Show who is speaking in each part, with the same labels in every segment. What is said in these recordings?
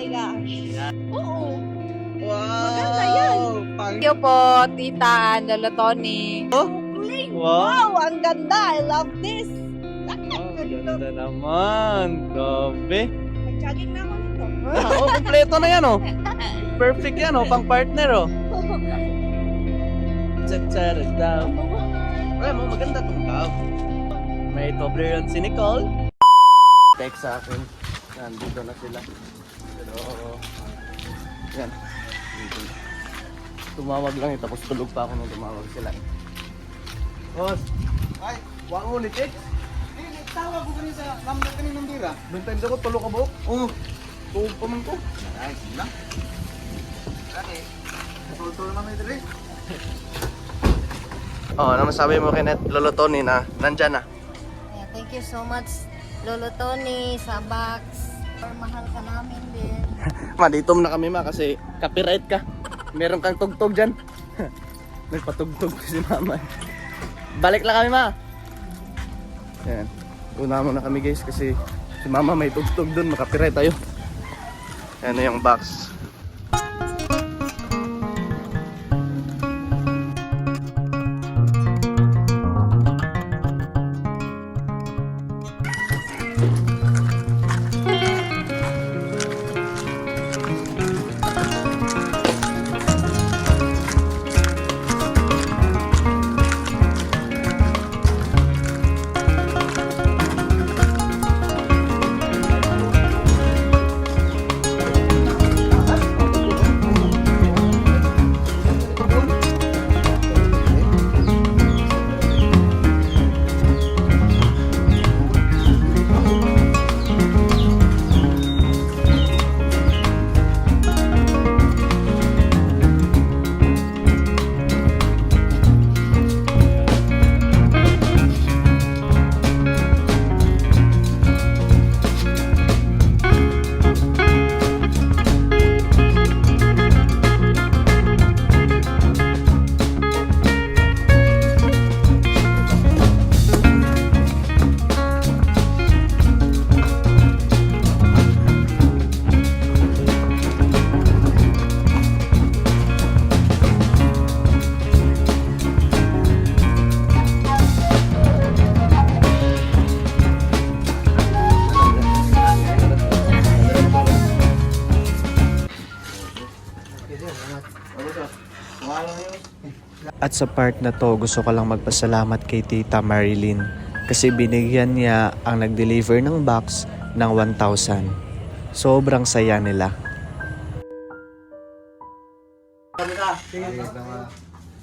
Speaker 1: gosh.
Speaker 2: Yan.
Speaker 1: Oo.
Speaker 2: Wow!
Speaker 1: Maganda yan.
Speaker 2: Thank
Speaker 3: you po, Tita and Lolo Tony.
Speaker 1: Cling.
Speaker 2: Wow!
Speaker 1: Wow, ang ganda. I love this.
Speaker 2: Ganda naman. Grabe.
Speaker 1: Mag-jogging na ako nito.
Speaker 2: Kompleto na yan, oh. Perfect yan, oh. Pang partner, oh. Tsa-tsa-ra-daw. Wala mo, maganda tong tao. May Toblerone si Nicole. Text sa akin. Yan, dito na sila. Pero, yan. Dito. Tumawag lang eh, tapos tulog pa ako nung tumawag sila. Boss! Ay, wala mo ulit text?
Speaker 4: Tawag ko kanina sa number kanina ng bira.
Speaker 2: Doon times ako, tulog ka ba? Oo. Tulog pa man ko.
Speaker 4: Ay, sige lang. Okay. Tulog naman ito rin.
Speaker 2: Oh, ano masabi mo kay Lolo Tony na nandyan na?
Speaker 5: Yeah, thank you so much, Lolo Tony, sa box. Mahal ka namin din.
Speaker 2: Ma, dito na kami ma kasi copyright ka. Meron kang tugtog dyan. Nagpatugtog si mama. Balik lang kami ma. Yan. Una muna kami guys kasi si mama may tugtog dun. Makapiright tayo. Yan na yung box.
Speaker 6: At sa part na to, gusto ko lang magpasalamat kay Tita Marilyn kasi binigyan niya ang nag-deliver ng box ng 1,000. Sobrang saya nila.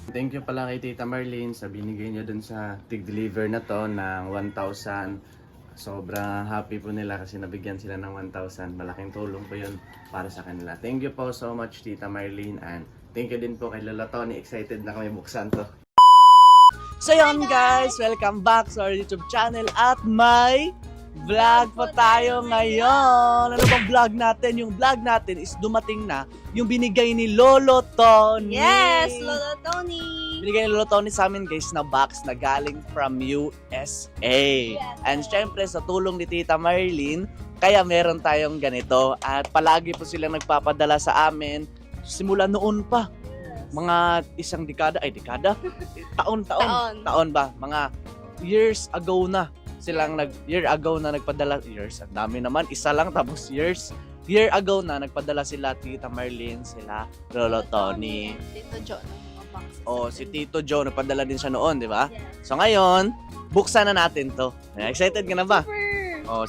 Speaker 2: Thank you pala kay Tita Marlene sa binigay niya dun sa tig-deliver na to ng 1,000. Sobrang happy po nila kasi nabigyan sila ng 1,000. Malaking tulong po yun para sa kanila. Thank you po so much Tita Marlene and thank you din po kay Lola Tony. Excited na kami buksan to. So yun guys, welcome back sa our YouTube channel at may vlog po tayo ngayon. Ano bang vlog natin? Yung vlog natin is dumating na yung binigay ni Lolo Tony.
Speaker 1: Yes, Lolo Tony.
Speaker 2: Binigay ni Lolo Tony sa amin guys na box na galing from USA. And syempre sa tulong ni Tita Marilyn, kaya meron tayong ganito. At palagi po silang nagpapadala sa amin. Simula noon pa. Mga isang dekada. Taon ba? Mga years ago na. Year ago na nagpadala. Years, ang dami naman. Isa lang tapos years. Year ago na nagpadala sila Tita Marlene, sila Lolo Tony.
Speaker 1: Tito John.
Speaker 2: Si Tito Joe, nagpadala din siya noon, di ba? So ngayon, buksan na natin to. Excited ka na ba?
Speaker 1: Super!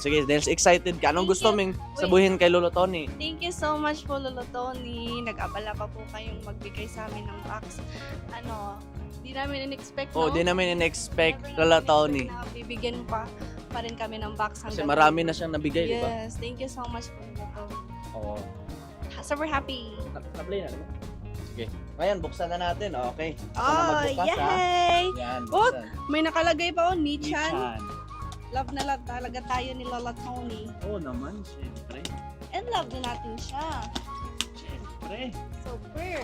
Speaker 2: Sige, dahil excited ka. Anong gusto mong sabuhin kay Lolo Tony?
Speaker 1: Thank you so much po, Lolo Tony. Nag-abala pa po kayong magbigay sa amin ng box. Di namin in-expect, no?
Speaker 2: Di namin in-expect, Lolo Tony.
Speaker 1: Na bibigyan pa rin kami ng box hanggang
Speaker 2: Kasi marami na siyang nabigay, di ba?
Speaker 1: Yes, thank you so much po, Lolo Tony.
Speaker 2: Oo.
Speaker 1: Super happy.
Speaker 2: Na-play na, diba? Sige. Ngayon, buksan na natin. Okay. Ako na
Speaker 1: Oh,
Speaker 2: magbukas, ha?
Speaker 1: yay!
Speaker 2: Yan,
Speaker 1: Oh,
Speaker 2: buksan.
Speaker 1: may nakalagay pa Nichan.
Speaker 2: Nichan.
Speaker 1: Love na love talaga tayo ni Lola Tony.
Speaker 2: Oo naman, syempre.
Speaker 1: And love na natin siya.
Speaker 2: Syempre.
Speaker 1: Super.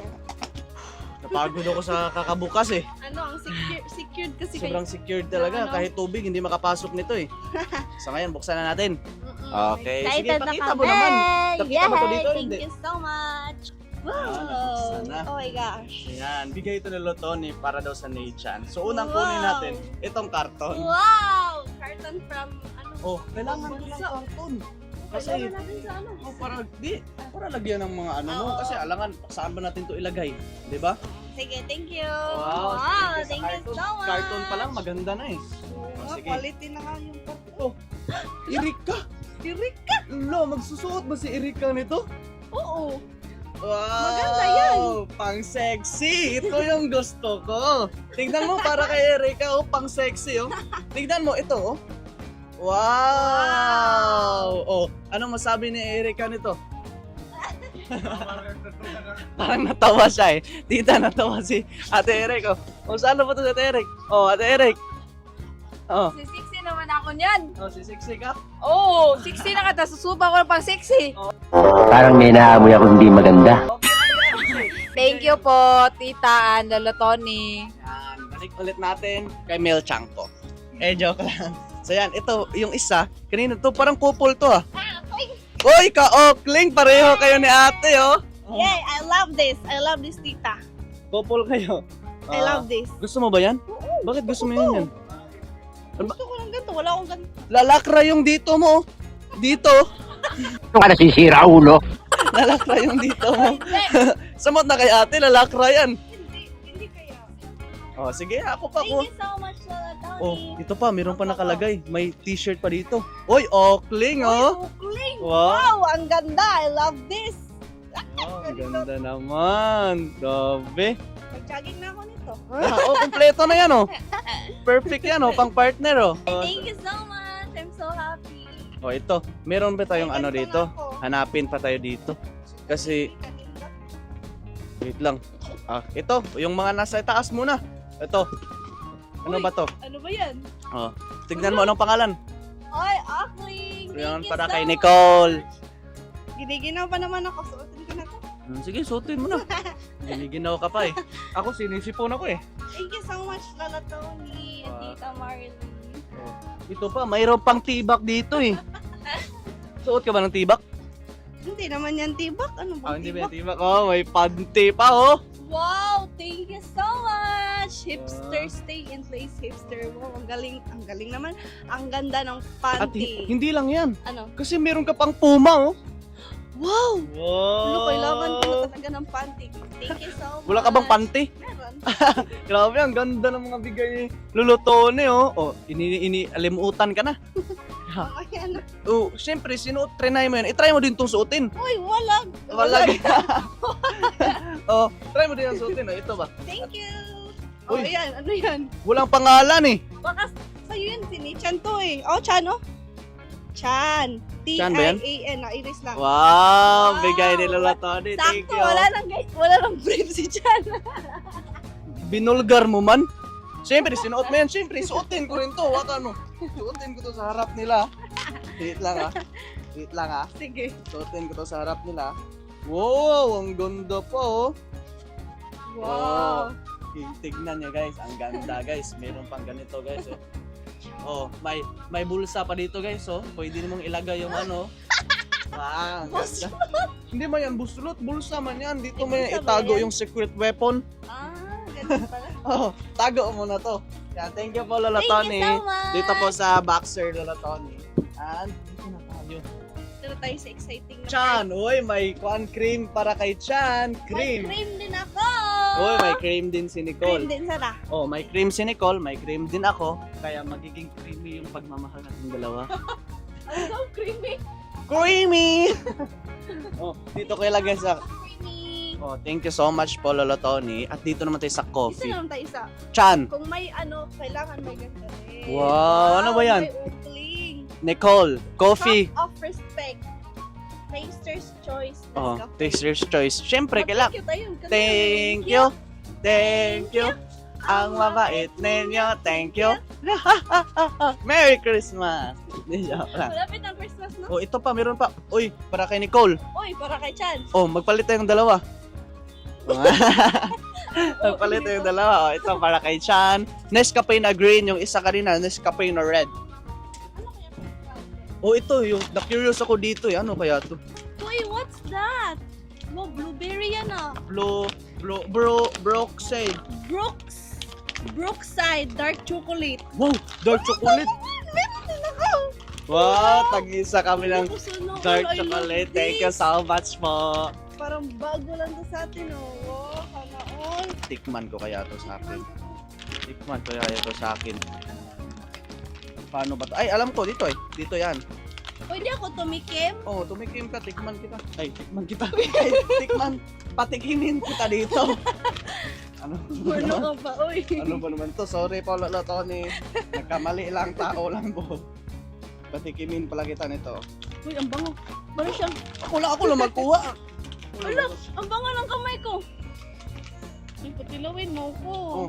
Speaker 2: Napagod ako sa kakabukas eh.
Speaker 1: Ang secured kasi
Speaker 2: Sobrang secured talaga. Kahit tubig, hindi makapasok nito eh. So ngayon, buksan na natin. Okay, sige,
Speaker 5: Excited na
Speaker 2: pakita mo
Speaker 5: kami.
Speaker 2: naman. Pakita mo to dito,
Speaker 5: Yay!
Speaker 2: hindi?
Speaker 5: Thank you so much.
Speaker 1: Wow!
Speaker 2: buksan na.
Speaker 1: Oh my gosh.
Speaker 2: Ayan, bigay ito ni Lotoni para daw sa Nechan. So, unang
Speaker 1: Wow.
Speaker 2: kunin natin itong karton.
Speaker 1: Wow! Carton from ano?
Speaker 2: Oh, kailangan ko ng karton. Kasi,
Speaker 1: Kailangan natin sa ano?
Speaker 2: oh, para lagyan ng mga ano mo.
Speaker 1: Oo.
Speaker 2: Kasi alangan, saan ba natin to ilagay? Di ba?
Speaker 1: Sige, thank you.
Speaker 2: Wow,
Speaker 1: Thank you
Speaker 2: carton.
Speaker 1: so much.
Speaker 2: Carton pa lang, maganda na eh.
Speaker 1: Oo,
Speaker 2: sige.
Speaker 1: quality na nga yung carton.
Speaker 2: Erika!
Speaker 1: Erika?
Speaker 2: Lo, magsusuot ba si Erika nito?
Speaker 1: Oo.
Speaker 2: Wow!
Speaker 1: Maganda yan.
Speaker 2: Pang sexy! Ito yung gusto ko. Tignan mo para kay Erika, oh, pang sexy, oh. Tignan mo, ito, oh. Wow! Oh, anong masabi ni Erika nito? Parang natawa siya eh. Tita, natawa si Ate Eric, oh. Oh, saan na ba ito si Ate Eric? Oh, Ate Eric. Oh,
Speaker 3: Si Sixy naman ako niyan.
Speaker 2: oh si Sexy ka?
Speaker 3: Oo, 60 na ka, susuba ko ng pang 60.
Speaker 7: Parang may naamoy ako hindi maganda.
Speaker 2: Okay lang yan.
Speaker 3: Thank you po, Tita Ann, Lolo Tony.
Speaker 2: Yan, balik ulit natin kay Mel Chanko. Joke lang. So yan, ito, yung isa, kanina to, parang couple to ah. Uy, ka-okling, pareho kayo ni ate oh.
Speaker 1: Yay, I love this. I love this, tita.
Speaker 2: Couple kayo.
Speaker 1: I love this.
Speaker 2: Gusto mo ba yan? Bakit gusto mo yan?
Speaker 1: Gusto ko ng ganito. Wala akong ganito.
Speaker 2: Lalakra yung dito mo. Dito.
Speaker 7: Ano ka nasisira, ulo?
Speaker 2: Lalakra yung dito mo. Samot na kay ate, lalakra yan.
Speaker 1: Hindi kaya.
Speaker 2: Oh, sige, ako pa ko.
Speaker 1: Thank you so much, Lola Tony.
Speaker 2: Oh, ito pa, meron pa nakalagay. May t-shirt pa dito. Uy, okling oh.
Speaker 1: Kukling.
Speaker 2: Wow.
Speaker 1: Wow, ang ganda. I love this.
Speaker 2: Oh, ang ganda naman. Grabe.
Speaker 1: Mag-jogging na ako nito.
Speaker 2: Oh, kompleto na yan oh. Perfect yan oh, pang partner oh.
Speaker 1: Thank you so much. I'm so happy.
Speaker 2: Oh, ito. Meron ba tayong ano
Speaker 1: Ganito
Speaker 2: dito?
Speaker 1: na ako.
Speaker 2: Hanapin pa tayo dito. Kasi, wait lang. Ah, ito, yung mga nasa taas muna. Ito. Ano
Speaker 1: Uy.
Speaker 2: ba to?
Speaker 1: Ano ba yan?
Speaker 2: Oh, tignan mo anong pangalan.
Speaker 1: Ay, Akling.
Speaker 2: Yan,
Speaker 1: Thank you
Speaker 2: para
Speaker 1: so
Speaker 2: kay
Speaker 1: much.
Speaker 2: Nicole.
Speaker 1: Giniginaw pa naman ako. Suotin ko na to.
Speaker 2: Sige, suotin mo na. Giniginaw ka pa eh. Ako, sinisipon ako eh.
Speaker 1: Thank you so much, Lola Tony and Tita Marilyn.
Speaker 2: Oh, ito pa, mayroon pang tibak dito eh. Suot ka ba ng tibak?
Speaker 1: Hindi naman yan tibak. Ano bang
Speaker 2: Hindi ba
Speaker 1: tibak?
Speaker 2: yung tibak? Oh, may panty pa oh.
Speaker 1: Wow, thank you so much. Hipster stay in place hipster. Wow, ang galing naman. Ang ganda ng
Speaker 2: At
Speaker 1: panty.
Speaker 2: hindi lang yan.
Speaker 1: Ano?
Speaker 2: Kasi meron ka pang puma oh.
Speaker 1: Wow!
Speaker 2: Wow.
Speaker 1: Ano, kailangan ko na talaga ng panty. Thank you so much.
Speaker 2: Wala ka bang panty?
Speaker 1: Meron.
Speaker 2: Grabe, ang ganda ng mga bigay ni Lulutone, oh. Oh, alimutan ka na.
Speaker 1: Oh, ayan.
Speaker 2: Oh, syempre, trinay mo yan. I-try mo din itong suotin.
Speaker 1: Uy, walang.
Speaker 2: Walag. Oh, try mo din ang suotin. Oh, ito ba?
Speaker 1: Thank you. Oh,
Speaker 2: Uy.
Speaker 1: ayan. Ano yan?
Speaker 2: Walang pangalan eh.
Speaker 1: Baka sa'yo yun, sinichan to eh. Oh, Chan, oh. Chan.
Speaker 2: Chan ba yan?
Speaker 1: T-I-A-N. Iris lang.
Speaker 2: Wow,
Speaker 1: Wow.
Speaker 2: bigay ni Lulutone. Thank
Speaker 1: Sakto,
Speaker 2: you.
Speaker 1: wala nang brief si Chan.
Speaker 2: Binulgar mo man. Siyempre, sinuot mo yan. Siyempre, suotin ko rin to. Waka no. Suotin ko to sa harap nila. Wait lang ah. Wait lang ah.
Speaker 1: Sige.
Speaker 2: Suotin ko to sa harap nila. Wow, ang ganda pa oh.
Speaker 1: Wow.
Speaker 2: Tignan niyo guys, ang ganda guys. Meron pang ganito guys oh. Oh, may bulsa pa dito guys oh. Pwede nimong ilagay yung ano. Wow, ang ganda. Hindi man yan buslot, bulsa man yan. Dito mo yan
Speaker 1: Bulsa ba
Speaker 2: itago
Speaker 1: yan?
Speaker 2: yung secret weapon.
Speaker 1: Ah, ganun pala.
Speaker 2: Oh, tago mo na to. Yan, thank you po Lola
Speaker 1: Thank
Speaker 2: Tony.
Speaker 1: you so much.
Speaker 2: Dito po sa Boxer Lola Tony. And dito na tayo.
Speaker 1: Dito tayo sa exciting na
Speaker 2: Chan, uy, may cream para kay Chan.
Speaker 1: part. May
Speaker 2: Cream.
Speaker 1: cream din ako.
Speaker 2: Uy, may cream din si
Speaker 1: Cream
Speaker 2: Nicole.
Speaker 1: din sana.
Speaker 2: Oh, may cream si Nicole, may cream din ako. Kaya magiging creamy yung pagmamahal natin dalawa.
Speaker 1: Ang so creamy.
Speaker 2: Creamy! Oh, dito ko ilagay sa...
Speaker 1: Creamy.
Speaker 2: Oh, thank you so much po Lola Tony. At dito naman tayo sa
Speaker 1: Isa
Speaker 2: coffee.
Speaker 1: naman tayo isa.
Speaker 2: Chan,
Speaker 1: Kung may ano, kailangan may ganda rin.
Speaker 2: Wow, ano ba yan?
Speaker 1: May ukling.
Speaker 2: Nicole, coffee.
Speaker 1: Cup of respect. Taster's choice. Let's
Speaker 2: Oh,
Speaker 1: go.
Speaker 2: taster's choice. Siyempre,
Speaker 1: Oh,
Speaker 2: kailangan...
Speaker 1: thank you tayo. Ganda.
Speaker 2: Thank you. Thank you. Ang mabait ninyo. Thank you. Merry Christmas. Joke lang.
Speaker 1: Malapit ang Christmas, no?
Speaker 2: Oh, ito pa, meron pa. Uy, para kay Nicole.
Speaker 1: Uy, para kay Chan.
Speaker 2: Oh, magpalit tayong dalawa. Magpalit tayong dalawa. Oh, ito para kay Chan. Nescafe na green, yung isa kanina, Nescafe na red.
Speaker 1: Ano kaya
Speaker 4: Oh, ito, yung na-curious ako dito eh. Ano kaya to?
Speaker 1: Uy, what's that? Wow, blueberry yan ah.
Speaker 4: Brookside.
Speaker 1: Brookside dark chocolate.
Speaker 4: Wow, dark chocolate.
Speaker 1: Meron din ako.
Speaker 4: Wow, tag-isa kami ng
Speaker 1: Ako sa noon,
Speaker 4: dark
Speaker 1: I love
Speaker 4: chocolate. Thank you
Speaker 1: this.
Speaker 4: so much po.
Speaker 1: Parang bago lang to sa atin, oh. Wow, sana all.
Speaker 4: Tikman ko kaya to sa akin. Tikman ko kaya to sa akin. Paano ba to? Ay, alam ko, dito eh. Dito yan.
Speaker 1: Pwede ako tumikim?
Speaker 4: Oh, tumikim ka, tikman kita. Ay, tikman kita. Ay, tikman. Patikimin kita dito. Ano ba
Speaker 1: Ano
Speaker 4: naman?
Speaker 1: ka ba, uy?
Speaker 4: Ano ba naman to? Sorry po, Lolo Tony. Nagkamali lang, tao lang po. Patikimin pala kita nito.
Speaker 1: Uy, ang bango. Parang siyang,
Speaker 4: Ako lang magkuha.
Speaker 1: Ala, ang bango ng kamay ko. Uy, patilawin mo ko.
Speaker 4: Oh.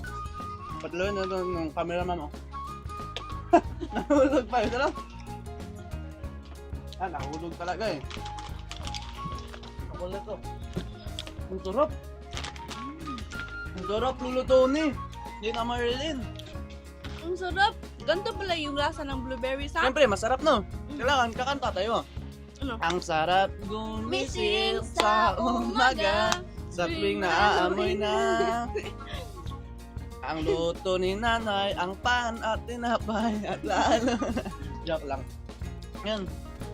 Speaker 4: Patluin na doon ng cameraman mo. Nahulog pa yun, ano? Ah, nahulog talaga eh. Ako na to. Ang sarap. Ang sarap, Lolo Tony. Hindi na Marilyn.
Speaker 1: Ang sarap. Ganito pala yung lasa ng blueberry sa
Speaker 4: Siyempre, masarap no. Kailangan kakanta tayo.
Speaker 1: Ano?
Speaker 4: Ang sarap gumising sa umaga, sa tuwing naaamoy na. Ang luto ni nanay, ang pan at tinapay at lalo. Joke lang. Yan,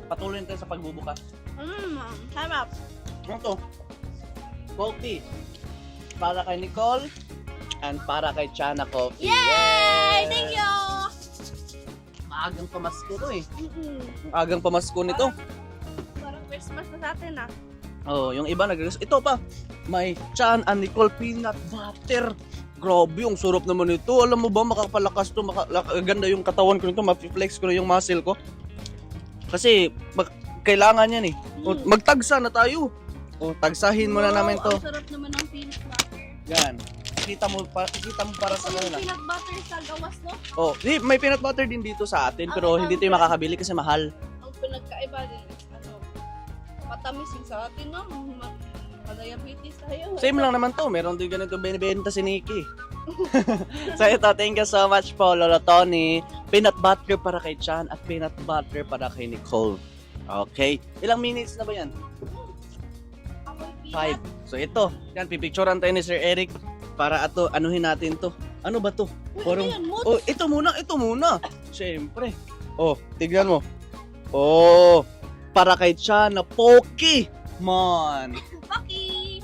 Speaker 4: patuloy tayo sa pagbubukas.
Speaker 1: Sarap.
Speaker 4: Ano to? Coffee. Para kay Nicole and para kay Chana Coffee.
Speaker 1: Yay! Thank you!
Speaker 4: Maagang pamasko to eh.
Speaker 1: Mm-mm.
Speaker 4: Ang agang pamasko nito.
Speaker 1: Parang Christmas na sa atin ah.
Speaker 4: Oh, yung iba ito pa. May Chan and Nicole peanut butter. Grabe, yung sarap naman ito. Alam mo ba, makapalakas to, ganda yung katawan ko nito, ma-flex ko na yung muscle ko. Kasi kailangan yan eh. O, magtagsa na tayo. O, tagsahin muna namin to.
Speaker 1: Ang sarap naman ng peanut butter.
Speaker 4: Yan. Kita mo para sa
Speaker 1: Yung
Speaker 4: kanila.
Speaker 1: peanut butter sa gawas, no?
Speaker 4: Oh, may peanut butter din dito sa atin, pero hindi tayo makakabili kasi mahal.
Speaker 1: Ang pinagkaiba din, matamis yung sa atin, no? Diabetes tayo.
Speaker 4: Same lang naman to. Meron din ganito binibenta si Nikki. So ito, thank you so much po, Lolo Tony. Peanut butter para kay Chan at peanut butter para kay Nicole. Okay. Ilang minutes na ba yan? 5. So ito, yan, pipicturean tayo ni Sir Eric para anuhin natin to. Ano ba to? Parang, oh, ito muna. Siyempre. Oh, tignan mo. Oh, para kay Chan na Pokemon.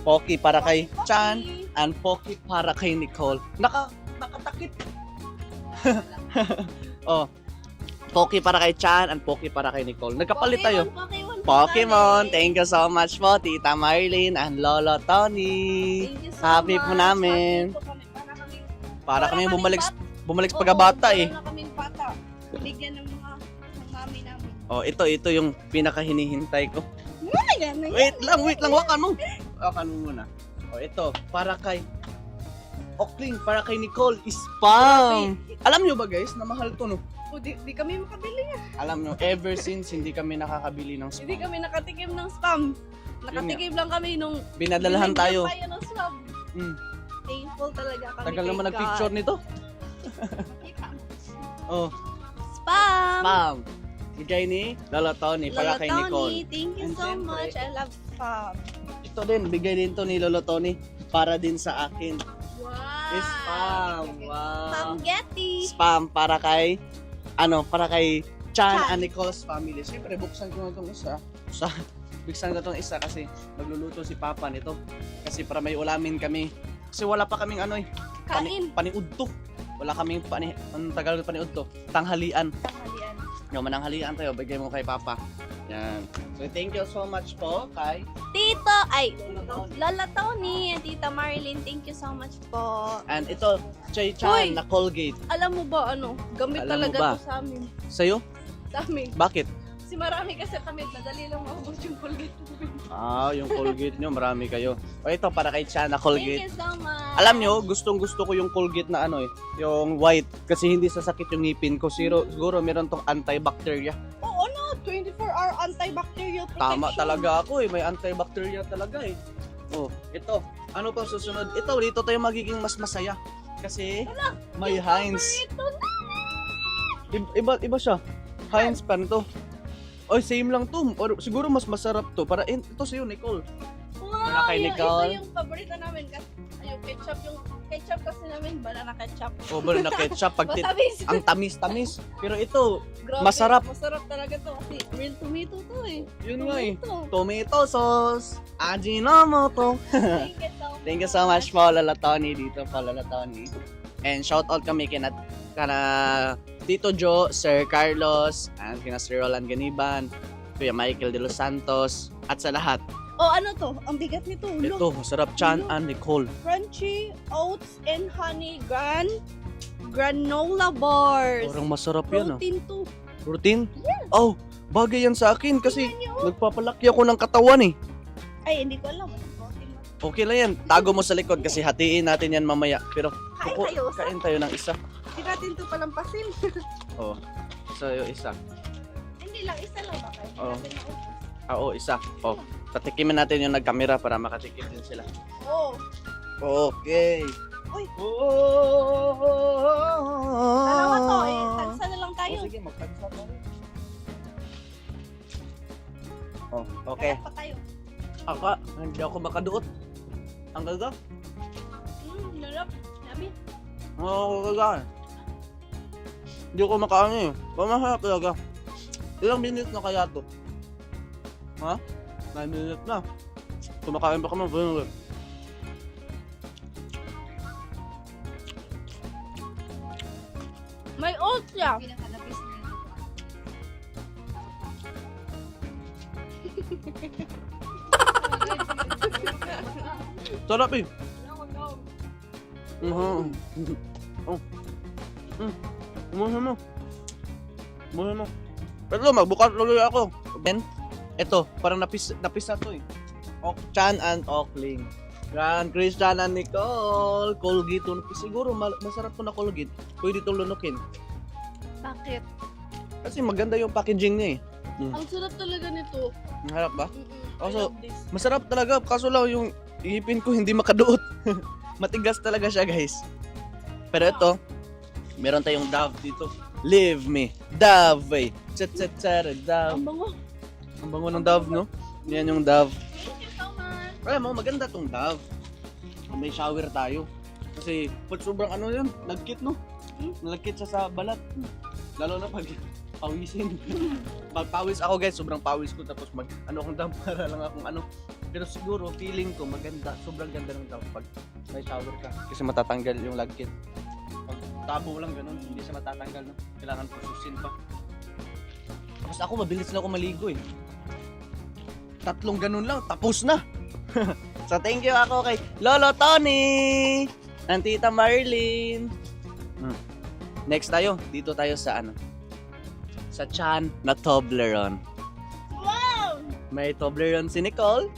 Speaker 4: Poki para kay Chan and Poki para kay Nicole. Nakatakip. Oh. Poki para kay Chan and Poki para kay Nicole. Nagkapalit tayo. Pokemon. Thank you so much po, Tita Marilyn and Lolo Tony.
Speaker 1: Thank you so
Speaker 4: Happy
Speaker 1: much.
Speaker 4: po namin.
Speaker 1: Happy po kami.
Speaker 4: Para kami bumalik
Speaker 1: Oo,
Speaker 4: pagkabata eh.
Speaker 1: wala na kaming bata. Bigyan ng mga mami namin.
Speaker 4: Oh, ito yung pinaka hinihintay ko.
Speaker 1: Ayan,
Speaker 4: Wait lang. Wakan mo muna. Oh, ito, para kay Okling, para kay Nicole, spam. Alam nyo ba guys, na mahal to no?
Speaker 1: O, di kami makabili yan.
Speaker 4: Alam nyo, ever since hindi kami nakakabili ng
Speaker 1: Hindi
Speaker 4: spam.
Speaker 1: kami nakatikim ng spam. Nakatikim lang kami nung
Speaker 4: Binadalahan tayo.
Speaker 1: binigyan tayo ng spam.
Speaker 4: Mm.
Speaker 1: Thankful talaga kami
Speaker 4: Tagal
Speaker 1: kay
Speaker 4: naman
Speaker 1: God.
Speaker 4: nag-picture nito. Oh,
Speaker 1: Spam!
Speaker 4: spam. Bigay ni Lolo Tony para
Speaker 1: Lolo
Speaker 4: kay
Speaker 1: Tony,
Speaker 4: Nicole.
Speaker 1: thank you
Speaker 4: And
Speaker 1: so
Speaker 4: syempre,
Speaker 1: much. I love spam.
Speaker 4: Ito din, bigay din to ni Lolo Tony para din sa akin.
Speaker 1: Wow!
Speaker 4: Spam. Wow.
Speaker 1: Spaghetti!
Speaker 4: Spam para kay Chan and Nicole's family. Siyempre, buksan ko na itong isa. Buksan ko itong isa kasi magluluto si Papa nito. Kasi para may ulamin kami. Kasi wala pa kaming
Speaker 1: Kain!
Speaker 4: paniudto. Wala kaming ang tagal ng paniudto. Tanghalian.
Speaker 1: Tanghalian.
Speaker 4: Yung mananghalian tayo, bigay mo kay Papa. Yan. So, thank you so much po kay
Speaker 1: Tito! Ay! Lola Tony and Tita Marilyn, thank you so much po.
Speaker 4: And ito, Chay
Speaker 1: Uy!
Speaker 4: Chan na Colgate.
Speaker 1: Alam mo ba gamit
Speaker 4: Alam mo
Speaker 1: talaga
Speaker 4: ba?
Speaker 1: to sa amin.
Speaker 4: Sa'yo?
Speaker 1: Sa amin.
Speaker 4: Bakit?
Speaker 1: Kasi marami kasi kami, madali lang maubos yung Colgate.
Speaker 4: Yung Colgate nyo, marami kayo. O ito, para kay Chan na Colgate.
Speaker 1: Thank you so much.
Speaker 4: Alam nyo, gustong gusto ko yung Colgate na yung white. Kasi hindi sasakit yung ngipin ko. Siguro meron tong antibacteria.
Speaker 1: Oo, 24-hour antibacterial protection.
Speaker 4: Tama talaga ako may antibacteria talaga Oh, ito. Ano pa susunod? Ito, dito tayo magiging mas masaya. Kasi may Heinz.
Speaker 1: Paborito na.
Speaker 4: Iba siya. Heinz pa nito. Oy, same lang to. Or siguro mas masarap to. Para ito sa'yo, Nicole. Para
Speaker 1: Wow,
Speaker 4: kay
Speaker 1: yung
Speaker 4: Nicole.
Speaker 1: ito yung paborito namin. Yung ketchup kasi namin, banana ketchup.
Speaker 4: O, bala na ketchup. Pag
Speaker 1: Matamis.
Speaker 4: ang tamis-tamis. Pero ito,
Speaker 1: Grabe,
Speaker 4: masarap.
Speaker 1: Masarap talaga to kasi real tomato to eh.
Speaker 4: yun nga eh.
Speaker 1: Tomato.
Speaker 4: Tomato sauce. Ajinomoto.
Speaker 1: Thank you so much.
Speaker 4: Thank you so much po, Lola Tony, dito po, Lola Tony. And shout out kami kana Tito Jo, Sir Carlos, and kina Sir Roland Ganiban, Kuya Michael de los Santos, at sa lahat.
Speaker 1: Oh, ano to? Ang bigat nito. Look,
Speaker 4: Ito, masarap Chan
Speaker 1: Look.
Speaker 4: and Nicole.
Speaker 1: crunchy oats and honey granola bars.
Speaker 4: Parang masarap yan ah.
Speaker 1: Protein to.
Speaker 4: Protein? Oh, bagay yan sa akin kasi
Speaker 1: Tingnan niyo, oh.
Speaker 4: nagpapalaki ako ng katawan eh.
Speaker 1: Ay, hindi ko alam. Ano protein mo?
Speaker 4: Okay lang yan, tago mo sa likod kasi hatiin natin yan mamaya. Pero
Speaker 1: Kain tayo.
Speaker 4: kain tayo ng isa.
Speaker 1: Hindi natin to palampasin.
Speaker 4: Oh, sa'yo isa.
Speaker 1: Hindi lang, isa lang ba kayo?
Speaker 4: Oo.
Speaker 1: Natin na
Speaker 4: Oo, isa. Oh, tatikimin natin yung nagkamera para makatikim din sila.
Speaker 1: Oh.
Speaker 4: Okay.
Speaker 1: Uy.
Speaker 4: Oh,
Speaker 1: Dalawa to eh. Tansa na lang tayo.
Speaker 4: sige, magtansa tayo. Oh, okay.
Speaker 1: Kaya pa tayo.
Speaker 4: Hindi ako makaduot. Ang gaga?
Speaker 1: Larap. Yummy.
Speaker 4: Oo, gaga. Hindi ko makaano eh. Masarap talaga. Ilang minutes na kaya to? Ha? 9 minutes na. Kumakain pa kami.
Speaker 1: May oats siya.
Speaker 4: Sarap eh. Oh. Umuha mo. Umuha mo. Pero magbukas tuloy ako. Ben, ito, parang napisa to eh. Chan and Oakling. Grand Christian and Nicole. Colgate to. Siguro masarap to na Colgate. Pwede itong lunukin.
Speaker 1: Bakit?
Speaker 4: Kasi maganda yung packaging niya eh.
Speaker 1: Ang sarap talaga nito.
Speaker 4: Ang harap ba?
Speaker 1: I
Speaker 4: Also,
Speaker 1: love this.
Speaker 4: masarap talaga. Kaso lang yung ipin ko hindi makaduot. Matigas talaga siya guys. Pero ito, meron tayong Dove dito. Leave me, Dove. Dove.
Speaker 1: Ang bango.
Speaker 4: Ang bango ng Dove, no? Yan yung Dove.
Speaker 1: Thank you so much.
Speaker 4: Alam mo, maganda tong Dove. May shower tayo. Kasi, pag sobrang ano yun, nagkit, no? Nagkit siya sa balat. Lalo na pag pawisin. Pag pawis ako guys, sobrang pawis ko. Tapos ano akong Dove para lang akong ano. Pero siguro, feeling ko maganda. Sobrang ganda ng Dove pag may shower ka. Kasi matatanggal yung lagkit. Pag tabo lang ganun, hindi siya matatanggal, no? Kailangan pususin pa. Tapos ako, mabilis na ako maligo eh. 3 ganun lang, tapos na. So thank you ako kay Lolo Tony and Tita Marlene. Next tayo, dito tayo sa ano? Sa Chan na Toblerone.
Speaker 1: Wow!
Speaker 4: May Toblerone si Nicole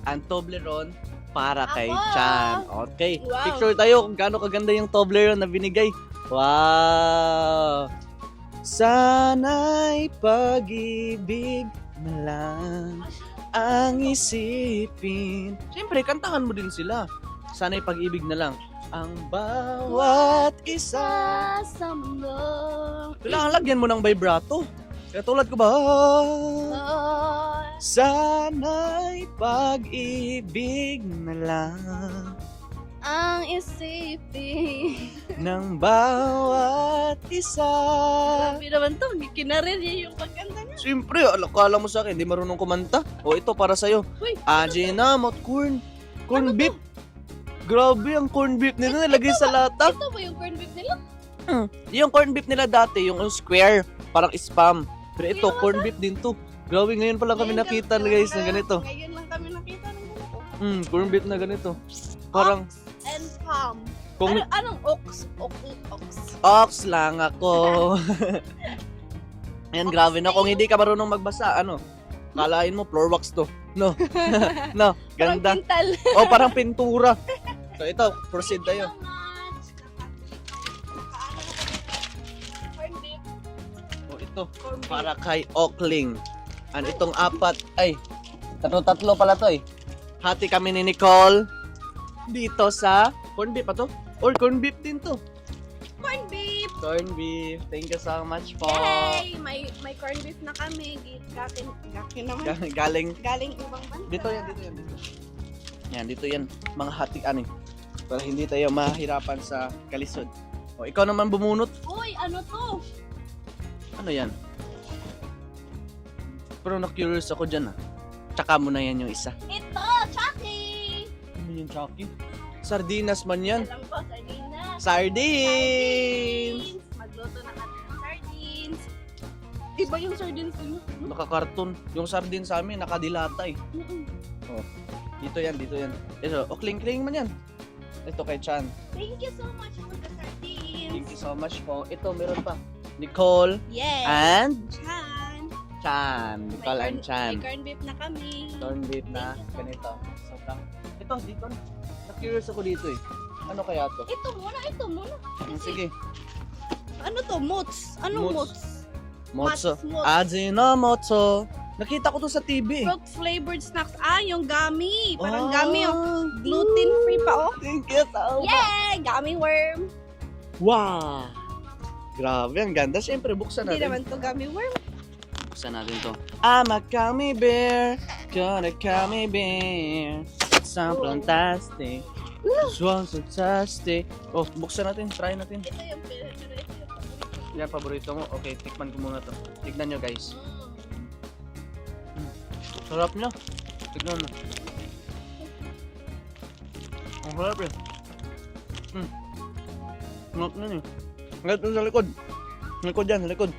Speaker 4: and Toblerone para kay
Speaker 1: Ako!
Speaker 4: Chan. Okay,
Speaker 1: Wow.
Speaker 4: picture tayo kung gaano kaganda yung Toblerone na binigay. Wow! Sana'y pag-ibig na lang ang isipin. Siyempre, kantahan mo din sila. Sana'y pag-ibig na lang ang bawat isa.
Speaker 1: Sasamba.
Speaker 4: Kailangan lagyan mo ng vibrato. Kaya tulad ko ba? Sana'y pag-ibig na lang
Speaker 1: Ang isipin.
Speaker 4: ng bawat isa.
Speaker 1: Grabe naman to. Kinarin niya yung pagkanta niya.
Speaker 4: Siyempre, akala mo sa akin, hindi marunong kumanta. O ito para sa'yo.
Speaker 1: Uy,
Speaker 4: Ajinamot corn. Corn
Speaker 1: Ano
Speaker 4: beef. Grabe, ang corn beef nila nilagay sa lata.
Speaker 1: ito ba yung corned beef nila?
Speaker 4: Yung corn beef nila dati, yung square, parang spam. Pero ito,
Speaker 1: Yung
Speaker 4: corn beef din to. Grabe, ngayon pa lang kami
Speaker 1: Ngayon
Speaker 4: nakita
Speaker 1: lang-
Speaker 4: guys ng ganito.
Speaker 1: Ngayon lang kami nakita ng ganito.
Speaker 4: Corn beef na ganito. Parang,
Speaker 1: And palm.
Speaker 4: kung
Speaker 1: Anong ox? Ox.
Speaker 4: ox lang ako. Ayan, grabe na. Kung hindi ka marunong magbasa, ano, kalain mo, floor wax to. No. No, ganda.
Speaker 1: Parang pintal.
Speaker 4: Oh, parang pintura. So ito, proceed tayo.
Speaker 1: Corned beef.
Speaker 4: Oh, ito,
Speaker 1: Corned beef.
Speaker 4: para kay Oakling. And itong apat, ay, tatlo pala to eh. Hati kami ni Nicole dito sa corned beef pa to? Or corned beef din to.
Speaker 1: Corned beef.
Speaker 4: Corn beef. Thank you so much po.
Speaker 1: Yay! May corned beef na kami. Gakin naman.
Speaker 4: Galing.
Speaker 1: Galing ibang bansa.
Speaker 4: Dito yan. Yan, dito yan. Mga hati ani. Para hindi tayo mahirapan sa kalisod. O, ikaw naman bumunot.
Speaker 1: Uy, ano to?
Speaker 4: Ano yan? Pero na-curious ako dyan ah. Tsaka mo na yan yung isa.
Speaker 1: Ito, Chucky!
Speaker 4: Ano yung Chucky? Sardinas man yan.
Speaker 1: Alam ko, sardines.
Speaker 4: Sardines!
Speaker 1: Magluto na kami ng sardines. Iba yung sardines nyo.
Speaker 4: Nakakarton. Yung sardine sa amin, nakadilata eh. Dito yan. Ito, kling-kling man yan. Ito kay Chan.
Speaker 1: Thank you so much for the sardines.
Speaker 4: Thank you so much po. Ito, meron pa. Nicole
Speaker 1: Yes.
Speaker 4: and
Speaker 1: Chan.
Speaker 4: Chan. Nicole and Chan.
Speaker 1: May corned beef na kami.
Speaker 4: Corned beef na ganito. Sobrang. Ito, dito. Na-curious ako dito eh. Ano kaya to?
Speaker 1: Ito muna.
Speaker 4: Sige.
Speaker 1: Ano to? Mots. Anong
Speaker 4: Mots.
Speaker 1: mots?
Speaker 4: Motso.
Speaker 1: Mots.
Speaker 4: Ajinomoto. Nakita ko to sa TV.
Speaker 1: Fruit flavored snacks. Yung gummy. Parang
Speaker 4: Ah,
Speaker 1: gummy. Gluten free pa
Speaker 4: Thank you so much.
Speaker 1: Yay! Gummy worm.
Speaker 4: Wow. Grabe, ang ganda. Siyempre, buksan
Speaker 1: Hindi
Speaker 4: natin.
Speaker 1: naman to gummy worm.
Speaker 4: Buksan natin to. I'm a gummy bear. Got a gummy bear. So fantastic. This one's fantastic. Oh, buksan natin. Try natin.
Speaker 1: Ito yung paborito.
Speaker 4: Yan, paborito mo. Okay, tikman ko muna to. Tignan nyo, guys. Sarap niya. Tignan mo. Ang sarap eh. Sarap na eh. Hanggat doon sa likod. Likod yan, sa likod.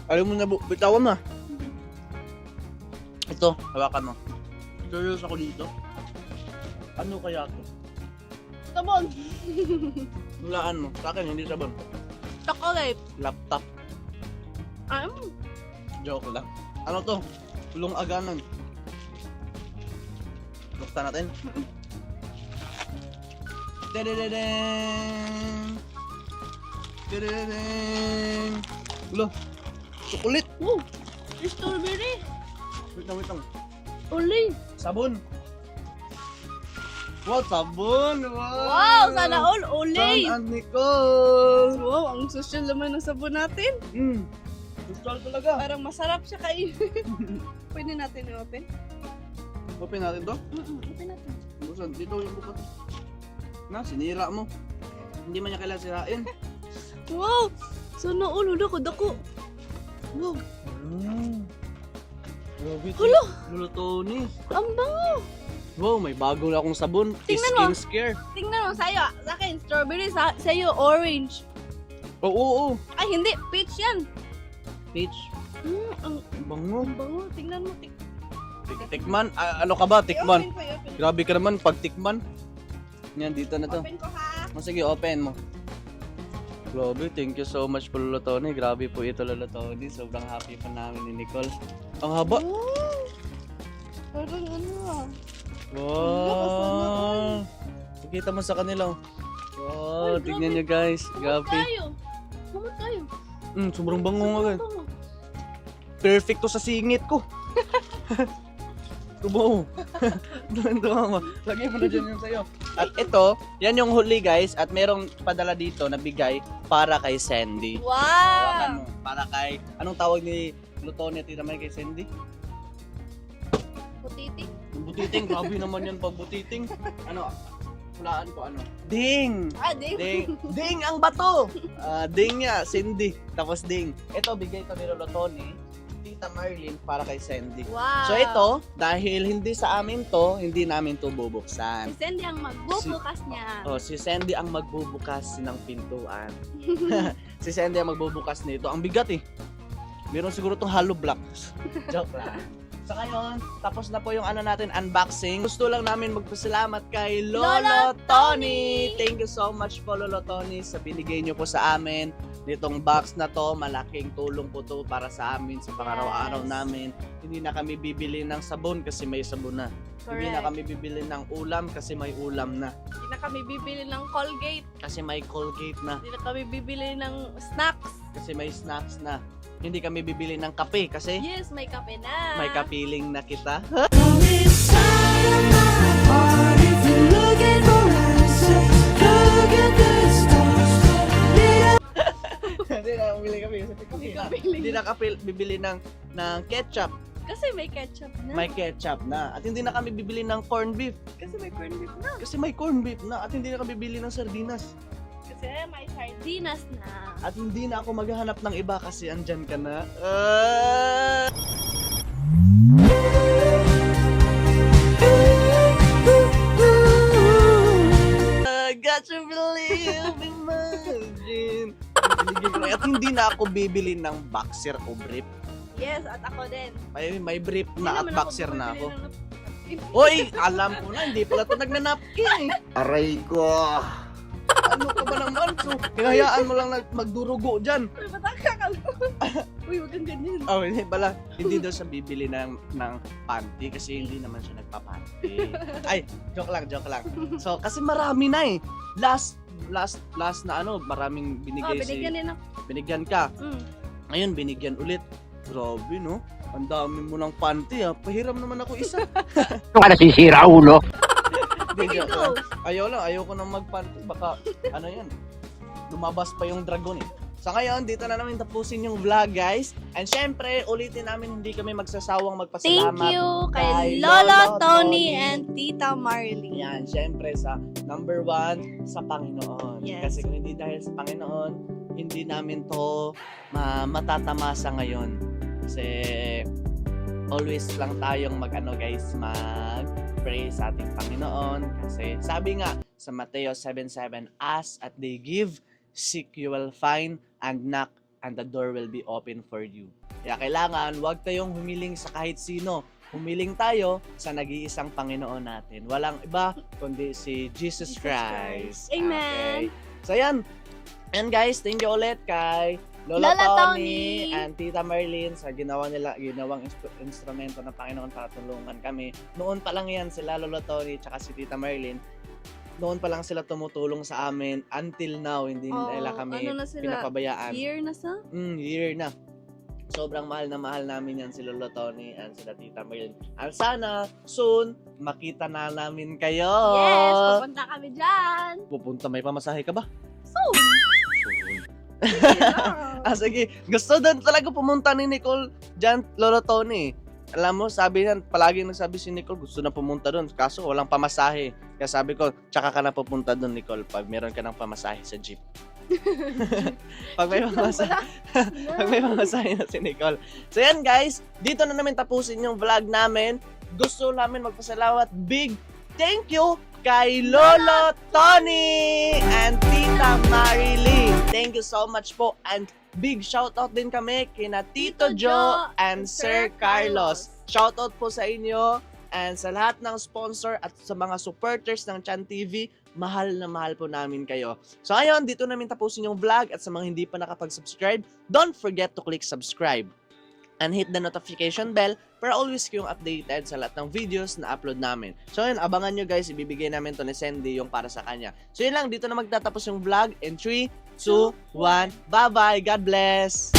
Speaker 4: Ayaw mo na bitawan na. Ito, hawakan mo. Curious ako dito. Ano kaya to?
Speaker 1: Sabon.
Speaker 4: Hulaan mo. Sa akin, hindi sabon.
Speaker 1: Chocolate.
Speaker 4: Laptop. Joke lang. Ano to? Tulong aganan. Buksan natin. Dedededeng! Dedededeng! Ulo! Chocolate!
Speaker 1: Oh, strawberry.
Speaker 4: Wait lang.
Speaker 1: Uli.
Speaker 4: Sabon! Wow, sabon!
Speaker 1: Wow, sana all uli.
Speaker 4: Chan and Nicole!
Speaker 1: Wow, ang social naman ng sabon natin.
Speaker 4: Gusto talaga.
Speaker 1: Parang masarap siya kainin. Pwede natin i-open?
Speaker 4: Open natin to.
Speaker 1: Open natin.
Speaker 4: Busan, dito yung bukas. Na, sinira mo. Hindi man niya kailangan sirain.
Speaker 1: Wow! Sana all dako. Wow,
Speaker 4: Grabe ito.
Speaker 1: Hulo!
Speaker 4: Hulo, Tony.
Speaker 1: ang bango.
Speaker 4: Wow, may bago na akong sabon.
Speaker 1: Tingnan mo.
Speaker 4: Skin Scare.
Speaker 1: Tingnan mo sa'yo. Sa akin, strawberry. Sa'yo, orange.
Speaker 4: Oo.
Speaker 1: Ay, hindi. Peach yan.
Speaker 4: Peach.
Speaker 1: Ang
Speaker 4: Bango.
Speaker 1: bango. Tingnan mo.
Speaker 4: Tikman? Ano ka ba? Tikman.
Speaker 1: I-open ko, i-open ko.
Speaker 4: Grabe ka naman pag tikman. Yan, dito na to.
Speaker 1: Open ko ha.
Speaker 4: Sige, open mo. Grabe, thank you so much po Lolo Tony. Grabe po ito Lolo Tony. Sobrang happy pa namin ni Nicole. Ang haba.
Speaker 1: Wow! Parang ano ah.
Speaker 4: Wow! Pakita mo sa kanila. Wow,
Speaker 1: Ay,
Speaker 4: tignan
Speaker 1: grabe.
Speaker 4: nyo guys.
Speaker 1: Mamot
Speaker 4: Grabe.
Speaker 1: tayo. Mamot tayo.
Speaker 4: Sobrang bango nga guys.
Speaker 1: Bango.
Speaker 4: Perfect to sa singit ko. Tubo. Tuwa mo. Lagay mo na dyan yung sayo. At ito, yan yung huli guys. At merong padala dito na bigay para kay Sandy. Hawakan
Speaker 1: Wow!
Speaker 4: mo. Para kay, anong tawag ni Lutone at Tita May kay Sandy?
Speaker 1: Putiti.
Speaker 4: Butiting. Grabe naman yan pag butiting. Ano? Hulaan ko ano? Ding!
Speaker 1: Ah, ding.
Speaker 4: Ding! Ding ang bato! Ding nga, Cindy. Tapos ding. Ito, bigay to ni Lolo Tony, Tita Marlene, para kay Sandy.
Speaker 1: Wow!
Speaker 4: So ito, dahil hindi sa amin to, hindi namin to
Speaker 1: Si
Speaker 4: bubuksan.
Speaker 1: Sandy ang magbubukas niya.
Speaker 4: Si Sandy ang magbubukas ng pintuan. Si Sandy ang magbubukas nito. Ang bigat eh. Meron siguro tong hollow blocks. Joke lang. So ngayon, tapos na po yung ano natin, unboxing. Gusto lang namin magpasalamat kay Lolo Tony. Thank you so much po Lolo Tony sa binigay nyo po sa amin. Nitong box na to, malaking tulong po to para sa amin sa pangaraw-araw
Speaker 1: Yes.
Speaker 4: namin. Hindi na kami bibili ng sabon kasi may sabon na. Hindi na
Speaker 1: Correct.
Speaker 4: kami bibili ng ulam kasi may ulam na.
Speaker 1: Hindi na kami bibili ng Colgate.
Speaker 4: Kasi may Colgate na.
Speaker 1: Hindi na kami bibili ng snacks.
Speaker 4: Kasi may snacks na. Hindi kami bibili ng kape kasi
Speaker 1: Yes, may kape na.
Speaker 4: may kapiling na kita. bibili ng ketchup.
Speaker 1: Kasi may ketchup na.
Speaker 4: May ketchup na. At hindi na kami bibili ng corned beef.
Speaker 1: Kasi may corned beef na.
Speaker 4: Kasi may corned beef na. At hindi na kami bibili ng sardinas.
Speaker 1: Kasi may sardinas na.
Speaker 4: At hindi na ako maghahanap ng iba kasi andyan ka na. I got to believe, imagine. At hindi na ako bibili ng boxer o brief.
Speaker 1: Yes, at ako din.
Speaker 4: May brief na at
Speaker 1: Hindi naman
Speaker 4: boxer na ako.
Speaker 1: bumibili ng napkin.
Speaker 4: Hoy, alam ko na, hindi pala ito nagnanapkin eh.
Speaker 2: Aray ko!
Speaker 4: Ano ka ba naman? So, hinahayaan mo lang na magdurugo dyan.
Speaker 1: Uy, ba't ang kakalo? Uy, wag kang ganyan.
Speaker 4: Oh, hindi pala. Hindi daw siya bibili ng panty kasi hindi naman siya nagpa-panty. Ay, joke lang. So, kasi marami na eh. Last na ano, maraming
Speaker 1: Oh,
Speaker 4: binigay
Speaker 1: binigyan din ako.
Speaker 4: binigyan ka.
Speaker 1: Mm.
Speaker 4: Ngayon, binigyan ulit. Grabe, no? Ang dami mo ng panty, ha? Pahiram naman ako isa.
Speaker 7: Ano ka nasisira, ulo?
Speaker 4: Hindi,
Speaker 1: Sige,
Speaker 4: joke
Speaker 1: go.
Speaker 4: lang. Ayoko nang magpanty. Baka, ano yan, lumabas pa yung dragon eh. So ngayon, dito na namin tapusin yung vlog, guys. And syempre, ulitin namin, hindi kami magsasawang magpasalamat.
Speaker 1: Thank you kay
Speaker 4: kay
Speaker 1: Lolo
Speaker 4: Lolo
Speaker 1: Tony
Speaker 4: Tony.
Speaker 1: and Tita Marley.
Speaker 4: Yan, syempre sa number 1 sa Panginoon.
Speaker 1: Yes.
Speaker 4: Kasi kung hindi dahil sa Panginoon, hindi namin to matatamasa ngayon. Kasi always lang tayong guys, mag-pray sa ating Panginoon. Kasi sabi nga sa Mateo 7:7, ask at they give, seek you will find, and knock and the door will be open for you. Kaya kailangan huwag tayong humiling sa kahit sino. Humiling tayo sa nag-iisang Panginoon natin. Walang iba kundi si Jesus Christ.
Speaker 1: Amen.
Speaker 4: Okay. So yan. And guys, thank you ulit kay
Speaker 1: Lola
Speaker 4: Lola
Speaker 1: Tony
Speaker 4: Tony and Tita Marlene sa ginawang instrumento ng Panginoon para tulungan kami. Noon pa lang yan sila Lola Tony at si Tita Marlene. Noon pa lang sila tumutulong sa amin until now, hindi nila kami
Speaker 1: ano na sila?
Speaker 4: pinapabayaan.
Speaker 1: Year na sa?
Speaker 4: Year na. Sobrang mahal na mahal namin yan si Lolo Tony and sila Tita Marlene. At sana, soon, makita na namin kayo.
Speaker 1: Yes, pupunta kami dyan.
Speaker 4: Pupunta, may pamasahe ka ba?
Speaker 1: Soon.
Speaker 4: Sige. Gusto din talaga pumunta ni Nicole dyan, Lolo Tony. Alam mo, sabi niyan, palagi nagsabi si Nicole, gusto na pumunta doon. Kaso walang pamasahe. Kaya sabi ko, tsaka ka na pupunta doon, Nicole, pag meron ka ng pamasahe sa jeep. Pag may pamasahe na si Nicole. So yan guys, dito na namin tapusin yung vlog namin. Gusto namin magpasalamat. Big thank you kay Lolo Tony and Tita Marilyn. Thank you so much po. And big shoutout din kami kina Tito Joe and Sir Carlos. Shoutout po sa inyo and sa lahat ng sponsor at sa mga supporters ng Chan TV. Mahal na mahal po namin kayo. So ngayon, dito namin tapusin yung vlog at sa mga hindi pa nakapag-subscribe, don't forget to click subscribe and hit the notification bell para always kayong updated sa lahat ng videos na upload namin. So yun, abangan nyo guys, ibibigay namin to ni Sandy yung para sa kanya. So yun lang, dito na magtatapos yung vlog in 3, 2, 1, bye-bye, God bless!